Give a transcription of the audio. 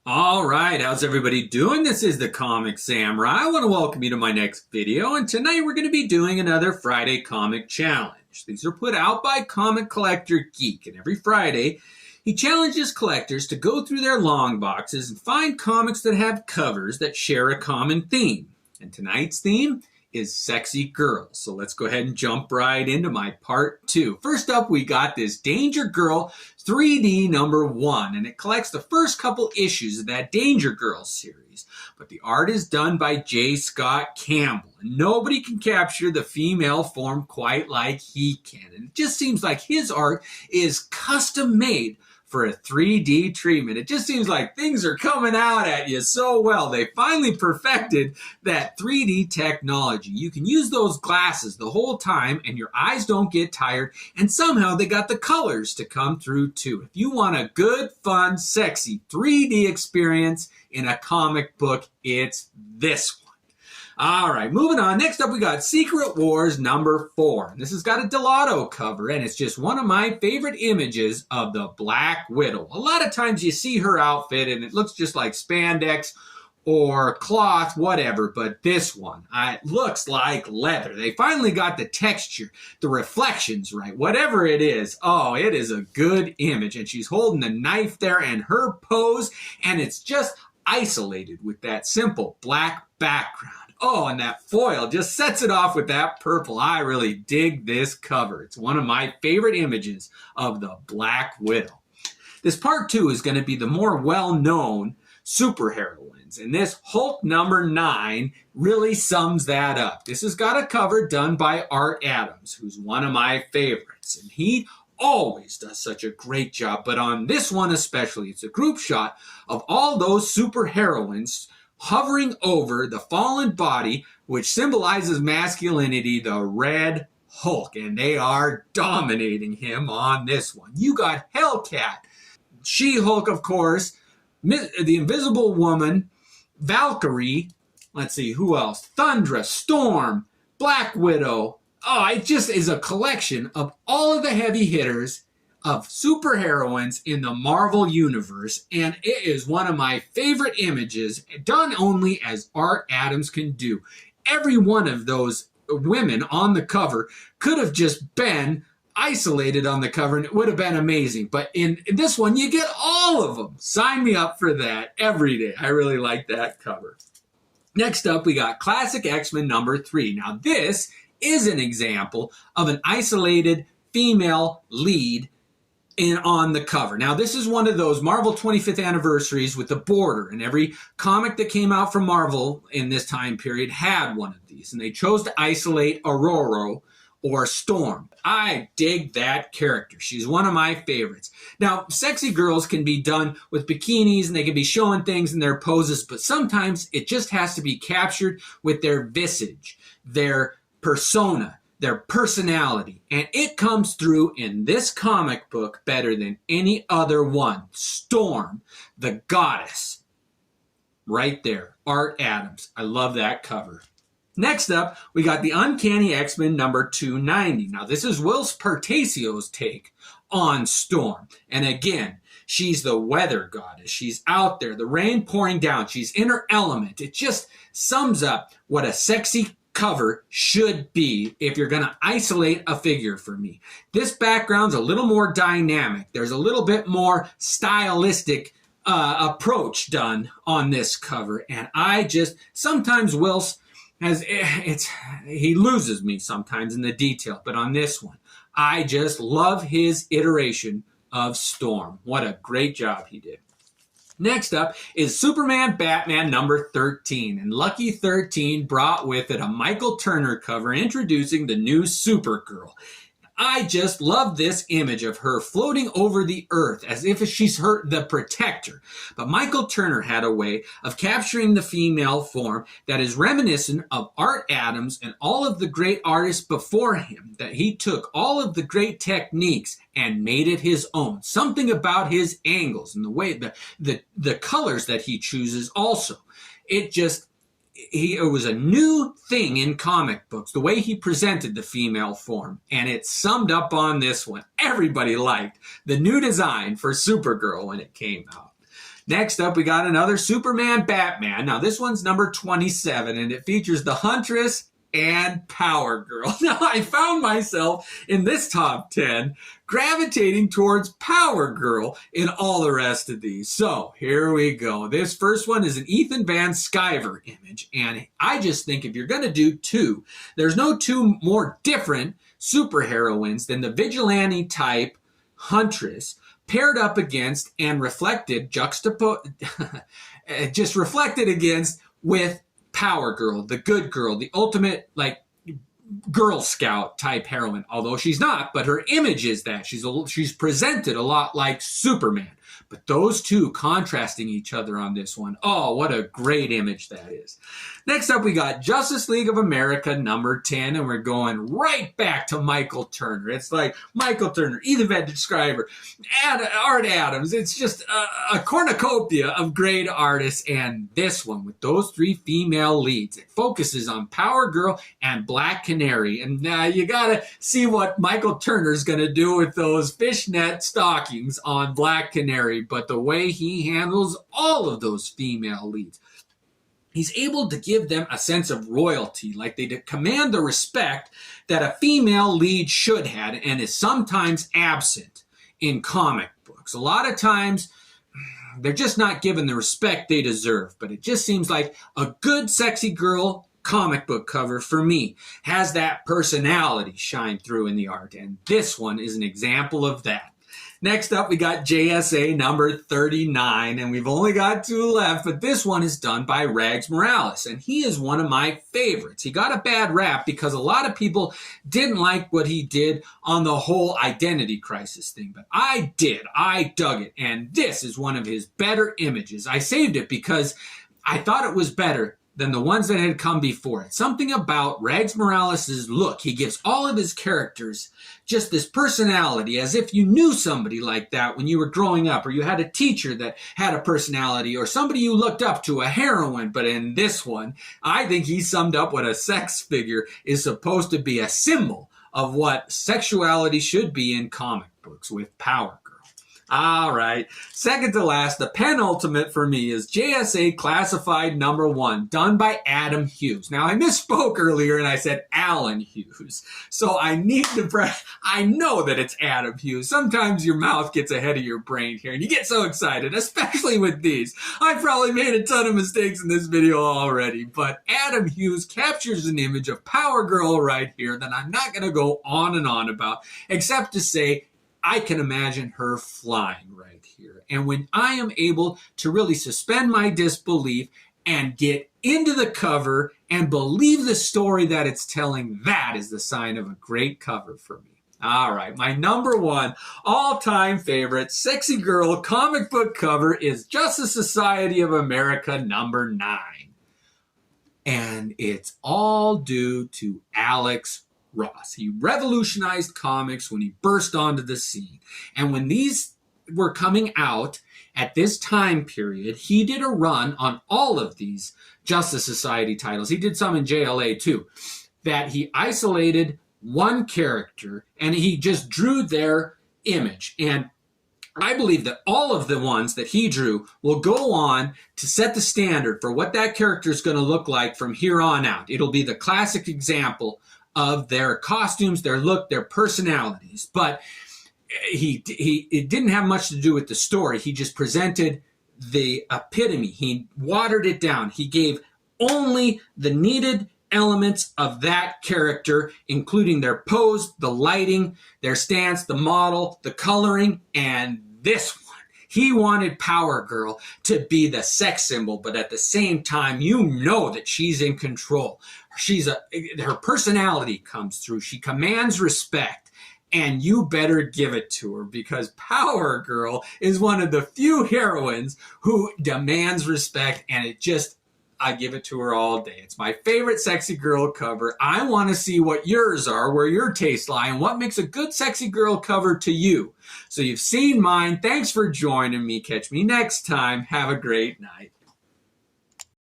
All right, how's everybody doing? This is the Comic Samurai. I want to welcome you to my next video, and tonight we're going to be doing another Friday comic challenge. These are put out by Comic Collector Geek, and every Friday he challenges collectors to go through their long boxes and find comics that have covers that share a common theme. And tonight's theme is sexy girls. So let's go ahead and jump right into my part 2. First up, we got this Danger Girl 3D #1, and it collects the first couple issues of that Danger Girl series. But the art is done by J. Scott Campbell, and nobody can capture the female form quite like he can. And it just seems like his art is custom made for a 3D treatment. It just seems like things are coming out at you so well. They finally perfected that 3D technology. You can use those glasses the whole time and your eyes don't get tired, and somehow they got the colors to come through too. If you want a good, fun, sexy 3D experience in a comic book, it's this one. All right, moving on. Next up, we got Secret Wars #4. And this has got a Delato cover, and it's just one of my favorite images of the Black Widow. A lot of times you see her outfit, and it looks just like spandex or cloth, whatever, but this one, it looks like leather. They finally got the texture, the reflections right, whatever it is. Oh, it is a good image, and she's holding a knife there, and her pose, and it's just isolated with that simple black background. Oh, and that foil just sets it off with that purple. I really dig this cover. It's one of my favorite images of the Black Widow. This part 2 is going to be the more well-known superheroines, and this Hulk #9 really sums that up. This has got a cover done by Art Adams, who's one of my favorites, and he always does such a great job, but on this one especially, it's a group shot of all those superheroines hovering over the fallen body, which symbolizes masculinity, the Red Hulk, and they are dominating him on this one. You got Hellcat, She-Hulk, of course, the Invisible Woman, Valkyrie, let's see, who else? Thundra, Storm, Black Widow. Oh, it just is a collection of all of the heavy hitters of superheroines in the Marvel Universe, and it is one of my favorite images, done only as Art Adams can do. Every one of those women on the cover could have just been isolated on the cover, and it would have been amazing. But in this one, you get all of them. Sign me up for that every day. I really like that cover. Next up, we got Classic X-Men #3. Now, this is an example of an isolated female lead on the cover. Now, this is one of those Marvel 25th anniversaries with the border, and every comic that came out from Marvel in this time period had one of these, and they chose to isolate Aurora or Storm. I dig that character. She's one of my favorites. Now, sexy girls can be done with bikinis, and they can be showing things in their poses, but sometimes it just has to be captured with their visage, their persona, their personality, and it comes through in this comic book better than any other one. Storm, the goddess, right there. Art Adams. I love that cover. Next up, we got the Uncanny X-Men #290. Now, this is Will Spartacio's take on Storm. And again, she's the weather goddess. She's out there, the rain pouring down. She's in her element. It just sums up what a sexy cover should be if you're going to isolate a figure for me. This background's a little more dynamic. There's a little bit more stylistic approach done on this cover, and I just sometimes he loses me sometimes in the detail, but on this one, I just love his iteration of Storm. What a great job he did. Next up is Superman Batman #13, and Lucky 13 brought with it a Michael Turner cover introducing the new Supergirl. I just love this image of her floating over the earth as if she's the protector. But Michael Turner had a way of capturing the female form that is reminiscent of Art Adams and all of the great artists before him, that he took all of the great techniques and made it his own. Something about his angles and the way the colors that he chooses also. It was a new thing in comic books, the way he presented the female form, and it summed up on this one. Everybody liked the new design for Supergirl when it came out. Next up, we got another Superman Batman. Now, this one's number 27, and it features the Huntress and Power Girl. Now, I found myself in this top 10 gravitating towards Power Girl in all the rest of these. So, here we go. This first one is an Ethan Van Sciver image, and I just think if you're going to do two, there's no two more different superheroines than the vigilante type Huntress paired up against and reflected, just reflected against with Power Girl, the good girl, the ultimate, like, Girl Scout type heroine. Although she's not, but her image is that. She's presented a lot like Superman. But those two contrasting each other on this one. Oh, what a great image that is. Next up, we got Justice League of America number 10, and we're going right back to Michael Turner. It's like Michael Turner, Ethan Van Sciver, Art Adams. It's just a cornucopia of great artists, and this one with those three female leads. It focuses on Power Girl and Black Canary, and you gotta see what Michael Turner's gonna do with those fishnet stockings on Black Canary, but the way he handles all of those female leads. He's able to give them a sense of royalty, like they command the respect that a female lead should have and is sometimes absent in comic books. A lot of times, they're just not given the respect they deserve, but it just seems like a good sexy girl comic book cover for me has that personality shine through in the art, and this one is an example of that. Next up, we got JSA number 39, and we've only got two left, but this one is done by Rags Morales, and he is one of my favorites. He got a bad rap because a lot of people didn't like what he did on the whole identity crisis thing, but I did. I dug it, and this is one of his better images. I saved it because I thought it was better than the ones that had come before it. Something about Rags Morales' look. He gives all of his characters just this personality, as if you knew somebody like that when you were growing up, or you had a teacher that had a personality, or somebody you looked up to, a heroine. But in this one, I think he summed up what a sex figure is supposed to be, a symbol of what sexuality should be in comic books with Power Girl. All right. Second to last, the penultimate for me is JSA Classified number 1, done by Adam Hughes. Now, I misspoke earlier and I said Alan Hughes. So I need to, I know that it's Adam Hughes. Sometimes your mouth gets ahead of your brain here and you get so excited, especially with these. I probably made a ton of mistakes in this video already, but Adam Hughes captures an image of Power Girl right here that I'm not going to go on and on about, except to say, I can imagine her flying right here. And when I am able to really suspend my disbelief and get into the cover and believe the story that it's telling, that is the sign of a great cover for me. All right, my number 1 all-time favorite sexy girl comic book cover is Justice Society of America number 9. And it's all due to Alex Ross. He revolutionized comics when he burst onto the scene. And when these were coming out at this time period, he did a run on all of these Justice Society titles. He did some in JLA too, that he isolated one character and he just drew their image. And I believe that all of the ones that he drew will go on to set the standard for what that character is going to look like from here on out. It'll be the classic example of their costumes, their look, their personalities. But it didn't have much to do with the story. He just presented the epitome. He watered it down. He gave only the needed elements of that character, including their pose, the lighting, their stance, the model, the coloring, and this one. He wanted Power Girl to be the sex symbol, but at the same time, you know that she's in control. Her personality comes through. She commands respect, and you better give it to her, because Power Girl is one of the few heroines who demands respect, and I give it to her all day. It's my favorite sexy girl cover. I want to see what yours are, where your tastes lie, and what makes a good sexy girl cover to you. So you've seen mine. Thanks for joining me. Catch me next time. Have a great night.